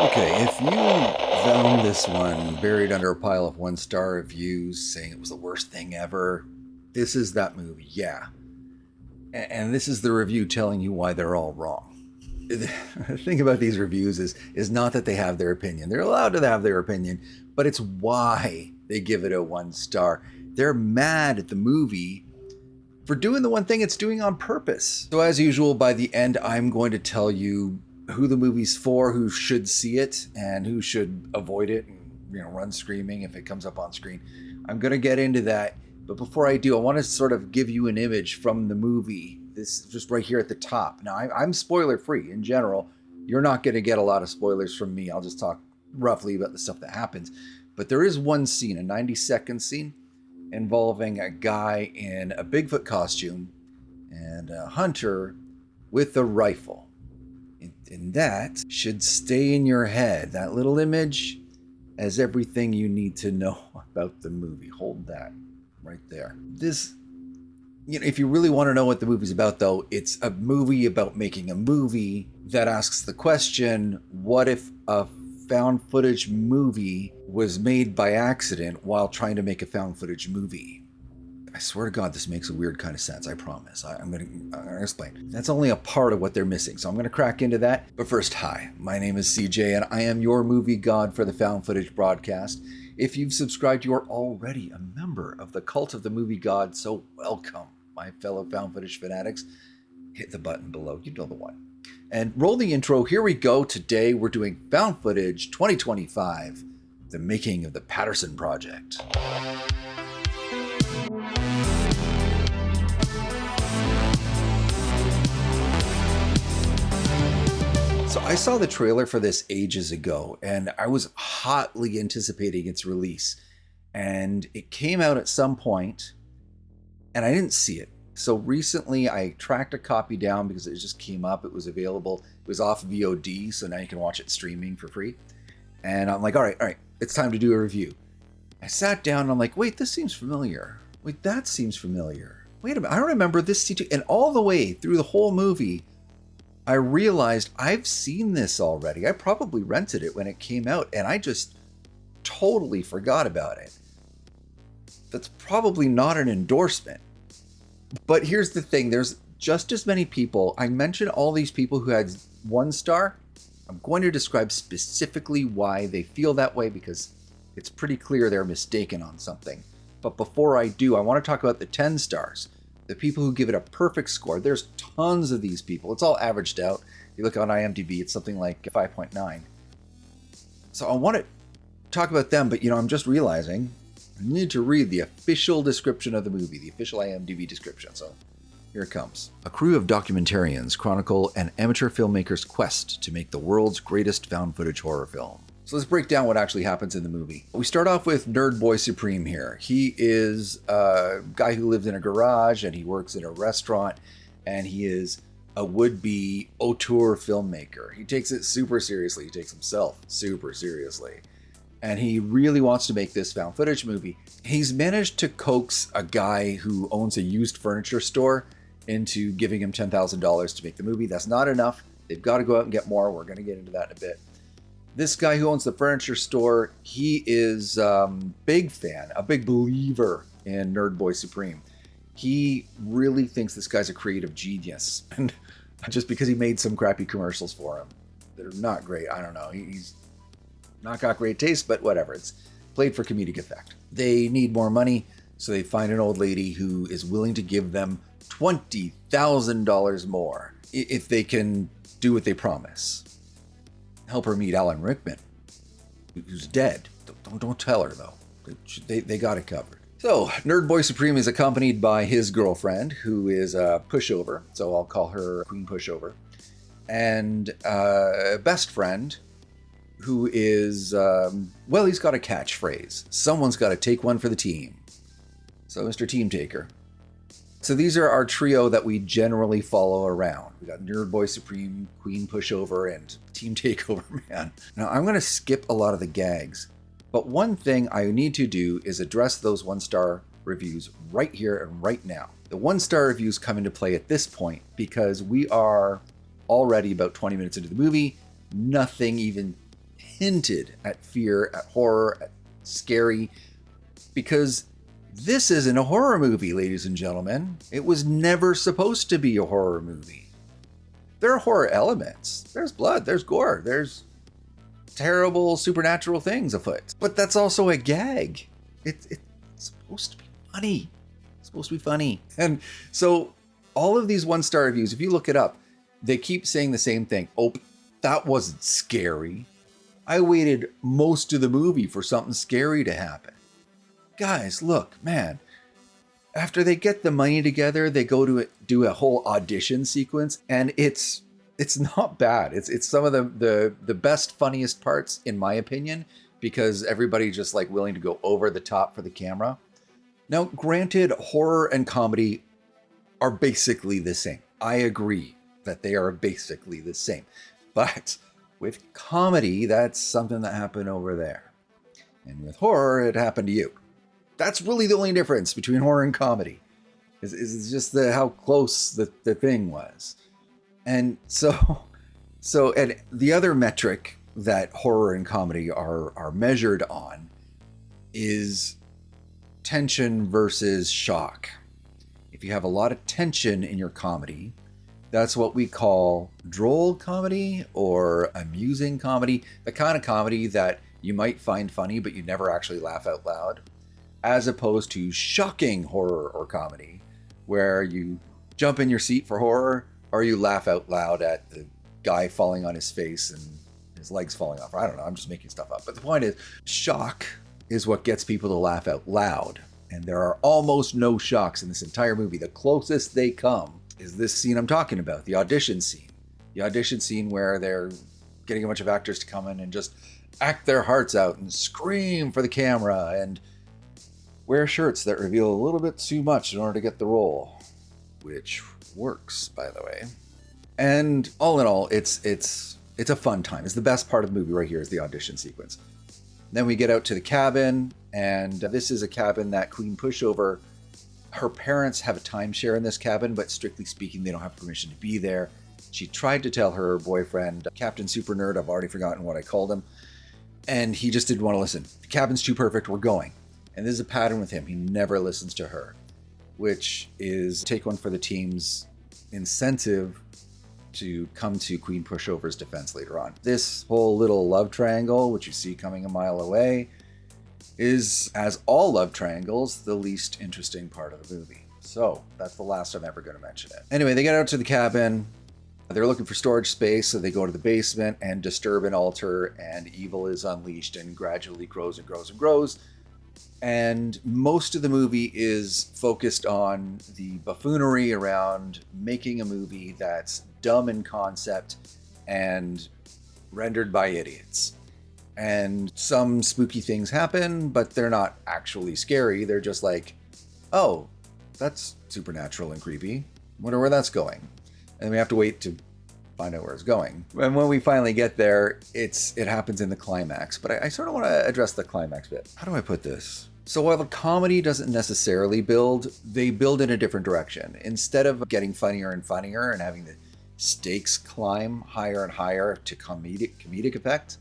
Okay, if you found this one buried under a pile of one-star reviews saying it was the worst thing ever, this is that movie, yeah. And this is the review telling you why they're all wrong. The thing about these reviews is not that they have their opinion. They're allowed to have their opinion, but it's why they give it a 1 star. They're mad at the movie for doing the one thing it's doing on purpose. So as usual, by the end, I'm going to tell you who the movie's for, who should see it, and who should avoid it and run screaming if it comes up on screen. I'm going to get into that, but before I do, I want to sort of give you an image from the movie. This is just right here at the top. Now, I'm spoiler free in general. You're not going to get a lot of spoilers from me. I'll just talk roughly about the stuff that happens. But there is one scene, a 90-second scene, involving a guy in a Bigfoot costume and a hunter with a rifle. And that should stay in your head. That little image as everything you need to know about the movie. Hold that right there. This, if you really want to know what the movie's about, though, it's a movie about making a movie that asks the question, what if a found footage movie was made by accident while trying to make a found footage movie? I swear to God, this makes a weird kind of sense. I promise. I'm going to explain. That's only a part of what they're missing, so I'm going to crack into that. But first, hi, my name is CJ, and I am your movie god for the Found Footage broadcast. If you've subscribed, you are already a member of the cult of the movie god, so welcome, my fellow found footage fanatics. Hit the button below. You know the one. And roll the intro. Here we go. Today, we're doing Found Footage 2025, the making of the Patterson project. So I saw the trailer for this ages ago, and I was hotly anticipating its release. And it came out at some point, and I didn't see it. So recently I tracked a copy down because it just came up. It was available. It was off VOD, so now you can watch it streaming for free. And I'm like, all right, it's time to do a review. I sat down and I'm like, wait, this seems familiar. Wait, that seems familiar. Wait a minute, I remember this scene too. And all the way through the whole movie, I realized I've seen this already. I probably rented it when it came out, and I just totally forgot about it. That's probably not an endorsement. But here's the thing. There's just as many people. I mentioned all these people who had 1 star. I'm going to describe specifically why they feel that way because it's pretty clear they're mistaken on something. But before I do, I want to talk about the 10 stars. The people who give it a perfect score. There's tons of these people. It's all averaged out. You look on IMDb, it's something like 5.9. So I want to talk about them, but I'm just realizing I need to read the official description of the movie, the official IMDb description. So here it comes. A crew of documentarians chronicle an amateur filmmaker's quest to make the world's greatest found footage horror film. So let's break down what actually happens in the movie. We start off with Nerd Boy Supreme here. He is a guy who lives in a garage and he works in a restaurant, and he is a would-be auteur filmmaker. He takes it super seriously. He takes himself super seriously. And he really wants to make this found footage movie. He's managed to coax a guy who owns a used furniture store into giving him $10,000 to make the movie. That's not enough. They've got to go out and get more. We're going to get into that in a bit. This guy who owns the furniture store, he is a big fan, a big believer in Nerd Boy Supreme. He really thinks this guy's a creative genius. And just because he made some crappy commercials for him, they're not great. I don't know. He's not got great taste, but whatever. It's played for comedic effect. They need more money, so they find an old lady who is willing to give them $20,000 more if they can do what they promise. Help her meet Alan Rickman, who's dead. Don't tell her, though. They got it covered. So, Nerd Boy Supreme is accompanied by his girlfriend, who is a pushover, so I'll call her Queen Pushover, and a best friend, who is, he's got a catchphrase. Someone's got to take one for the team. So, Mr. Team Taker. So these are our trio that we generally follow around. We got Nerd Boy Supreme, Queen Pushover, and Team Takeover Man. Now, I'm going to skip a lot of the gags, but one thing I need to do is address those 1-star reviews right here and right now. The 1-star reviews come into play at this point because we are already about 20 minutes into the movie. Nothing even hinted at fear, at horror, at scary, because this isn't a horror movie, ladies and gentlemen. It was never supposed to be a horror movie. There are horror elements. There's blood, there's gore, there's terrible supernatural things afoot. But that's also a gag. It's supposed to be funny. It's supposed to be funny. And so all of these 1-star reviews, if you look it up, they keep saying the same thing. Oh, that wasn't scary. I waited most of the movie for something scary to happen. Guys, look, man. After they get the money together, they go to do a whole audition sequence, and it's not bad. It's some of the best, funniest parts, in my opinion, because everybody just like willing to go over the top for the camera. Now, granted, horror and comedy are basically the same. I agree that they are basically the same. But with comedy, that's something that happened over there. And with horror, it happened to you. That's really the only difference between horror and comedy. Is just how close the thing was. And so and the other metric that horror and comedy are measured on is tension versus shock. If you have a lot of tension in your comedy, that's what we call droll comedy or amusing comedy, the kind of comedy that you might find funny, but you never actually laugh out loud, as opposed to shocking horror or comedy, where you jump in your seat for horror or you laugh out loud at the guy falling on his face and his legs falling off. I don't know, I'm just making stuff up. But the point is, shock is what gets people to laugh out loud. And there are almost no shocks in this entire movie. The closest they come is this scene I'm talking about, the audition scene. The audition scene where they're getting a bunch of actors to come in and just act their hearts out and scream for the camera and wear shirts that reveal a little bit too much in order to get the role, which works, by the way. And all in all, it's a fun time. It's the best part of the movie right here is the audition sequence. Then we get out to the cabin, and this is a cabin that Queen Pushover, her parents have a timeshare in this cabin, but strictly speaking, they don't have permission to be there. She tried to tell her boyfriend, Captain Super Nerd, I've already forgotten what I called him, and he just didn't want to listen. The cabin's too perfect, we're going. And there's a pattern with him. He never listens to her, which is take one for the team's incentive to come to Queen Pushover's defense later on. This whole little love triangle, which you see coming a mile away, is, as all love triangles, the least interesting part of the movie. So that's the last I'm ever going to mention it. Anyway, they get out to the cabin. They're looking for storage space, so they go to the basement and disturb an altar, and evil is unleashed and gradually grows and grows and grows. And most of the movie is focused on the buffoonery around making a movie that's dumb in concept and rendered by idiots. And some spooky things happen, but they're not actually scary. They're just like, oh, that's supernatural and creepy. Wonder where that's going. And we have to wait to find out where it's going. And when we finally get there, it happens in the climax. But I sort of want to address the climax bit. How do I put this? So while the comedy doesn't necessarily build, they build in a different direction. Instead of getting funnier and funnier and having the stakes climb higher and higher to comedic effect,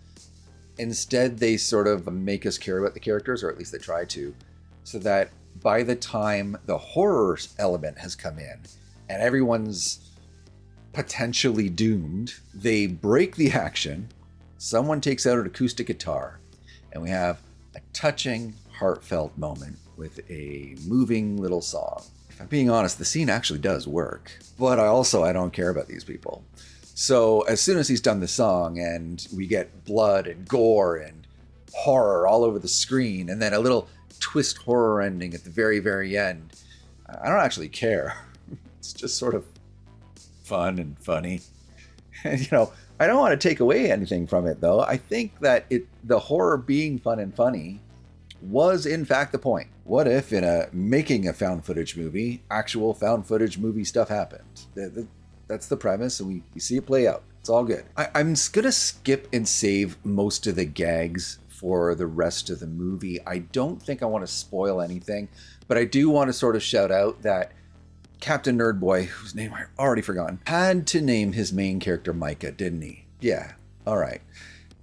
instead they sort of make us care about the characters, or at least they try to, so that by the time the horror element has come in and everyone's potentially doomed, they break the action, someone takes out an acoustic guitar, and we have a touching, heartfelt moment with a moving little song. If I'm being honest, the scene actually does work, but I don't care about these people. So as soon as he's done the song and we get blood and gore and horror all over the screen, and then a little twist horror ending at the very, very end, I don't actually care. It's just sort of fun and funny. And, I don't want to take away anything from it, though. I think that the horror being fun and funny was, in fact, the point. What if, in making a found footage movie, actual found footage movie stuff happened? That's the premise, and we see it play out. It's all good. I'm going to skip and save most of the gags for the rest of the movie. I don't think I want to spoil anything, but I do want to sort of shout out that Captain Nerdboy, whose name I've already forgotten, had to name his main character Micah, didn't he? Yeah, all right.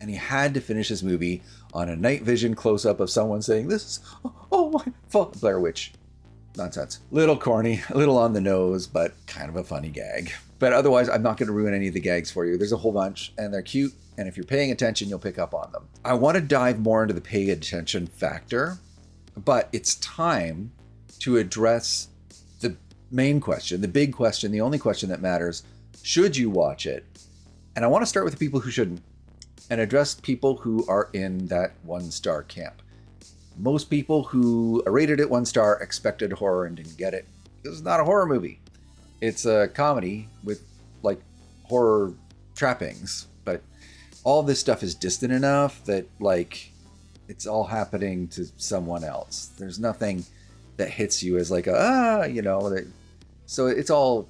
And he had to finish his movie on a night vision close-up of someone saying, "This is, oh my fault." Blair Witch. Nonsense. Little corny, a little on the nose, but kind of a funny gag. But otherwise, I'm not going to ruin any of the gags for you. There's a whole bunch, and they're cute, and if you're paying attention, you'll pick up on them. I want to dive more into the pay attention factor, but it's time to address the main question, the big question, the only question that matters. Should you watch it? And I want to start with the people who shouldn't, and address people who are in that 1-star camp. Most people who rated it 1 star expected horror and didn't get it. This is not a horror movie. It's a comedy with like horror trappings, but all this stuff is distant enough that like it's all happening to someone else. There's nothing that hits you as like so it's all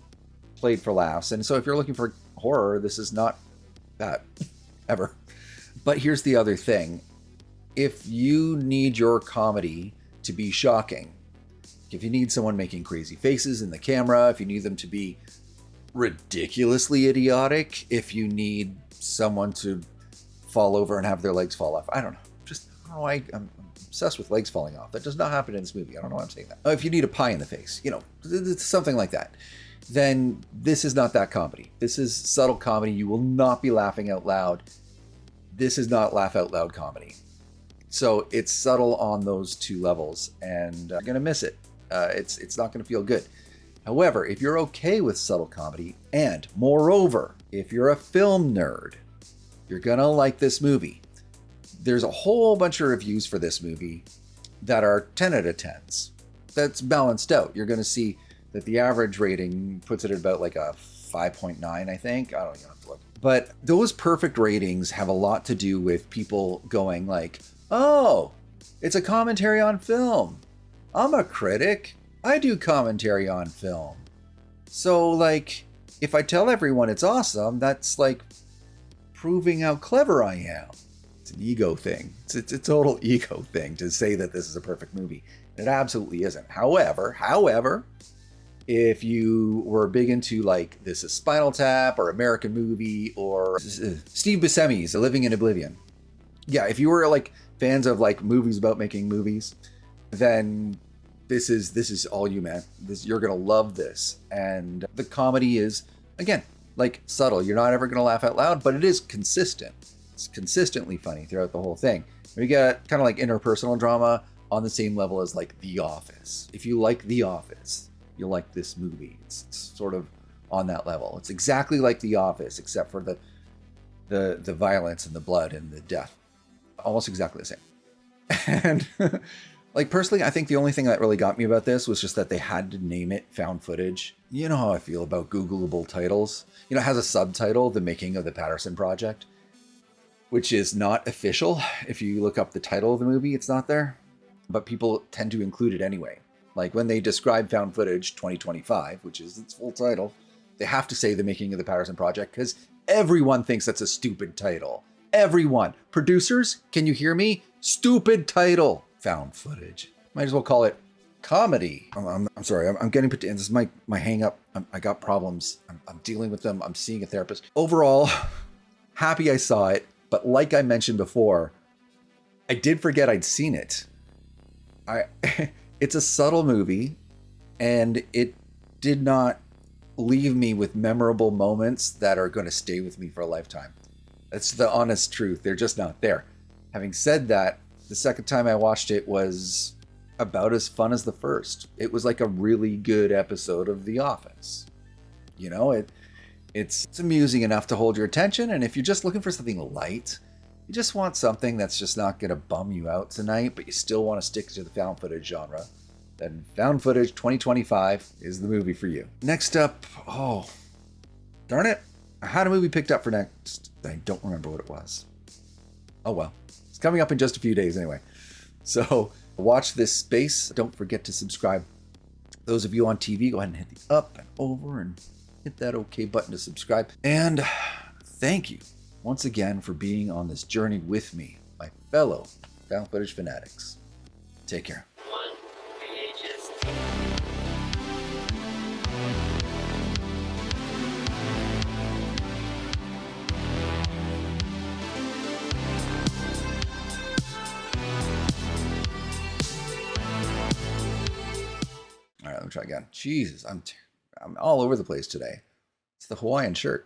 played for laughs. And so if you're looking for horror, this is not that ever. But here's the other thing. If you need your comedy to be shocking, if you need someone making crazy faces in the camera, if you need them to be ridiculously idiotic, if you need someone to fall over and have their legs fall off, I don't know. I'm obsessed with legs falling off. That does not happen in this movie. I don't know why I'm saying that. If you need a pie in the face, it's something like that, then this is not that comedy. This is subtle comedy. You will not be laughing out loud. This is not laugh out loud comedy. So it's subtle on those two levels, and you're going to miss it. It's not going to feel good. However, if you're okay with subtle comedy, and moreover, if you're a film nerd, you're going to like this movie. There's a whole bunch of reviews for this movie that are 10 out of 10s. That's balanced out. You're going to see that the average rating puts it at about like a 5.9, I think. I don't even have to look. But those perfect ratings have a lot to do with people going like, "Oh, it's a commentary on film. I'm a critic. I do commentary on film. So, like, if I tell everyone it's awesome, that's like proving how clever I am." It's an ego thing. It's a total ego thing to say that this is a perfect movie. It absolutely isn't. However, if you were big into like This Is Spinal Tap or American Movie or Steve Buscemi's Living in Oblivion. Yeah, if you were like fans of like movies about making movies, then this is all you, man. You're gonna love this. And the comedy is, again, like subtle. You're not ever gonna laugh out loud, but it is consistent. It's consistently funny throughout the whole thing. We got kind of like interpersonal drama on the same level as like The Office. If you like The Office, you'll like this movie. It's sort of on that level. It's exactly like The Office, except for the violence and the blood and the death. Almost exactly the same. And like personally, I think the only thing that really got me about this was just that they had to name it found footage. You know how I feel about Googleable titles. It has a subtitle, The Making of the Patterson Project, which is not official. If you look up the title of the movie, it's not there, but people tend to include it anyway. Like when they describe Found Footage 2025, which is its full title, they have to say The Making of the Patterson Project because everyone thinks that's a stupid title. Everyone. Producers, can you hear me? Stupid title. Found Footage. Might as well call it comedy. I'm sorry. I'm getting put in. This is my hang up. I got problems. I'm dealing with them. I'm seeing a therapist. Overall, happy I saw it. But like I mentioned before, I did forget I'd seen it. It's a subtle movie, and it did not leave me with memorable moments that are going to stay with me for a lifetime. That's the honest truth. They're just not there. Having said that, the second time I watched it was about as fun as the first. It was like a really good episode of The Office. It's amusing enough to hold your attention, and if you're just looking for something light, you just want something that's just not going to bum you out tonight, but you still want to stick to the found footage genre, then Found Footage 2025 is the movie for you. Next up, oh, darn it. I had a movie picked up for next. I don't remember what it was. Oh well. It's coming up in just a few days anyway. So watch this space. Don't forget to subscribe. Those of you on TV, go ahead and hit the up and over and hit that OK button to subscribe. And thank you once again for being on this journey with me, my fellow found footage fanatics. Take care. Let me try again. Jesus, I'm all over the place today. It's the Hawaiian shirt.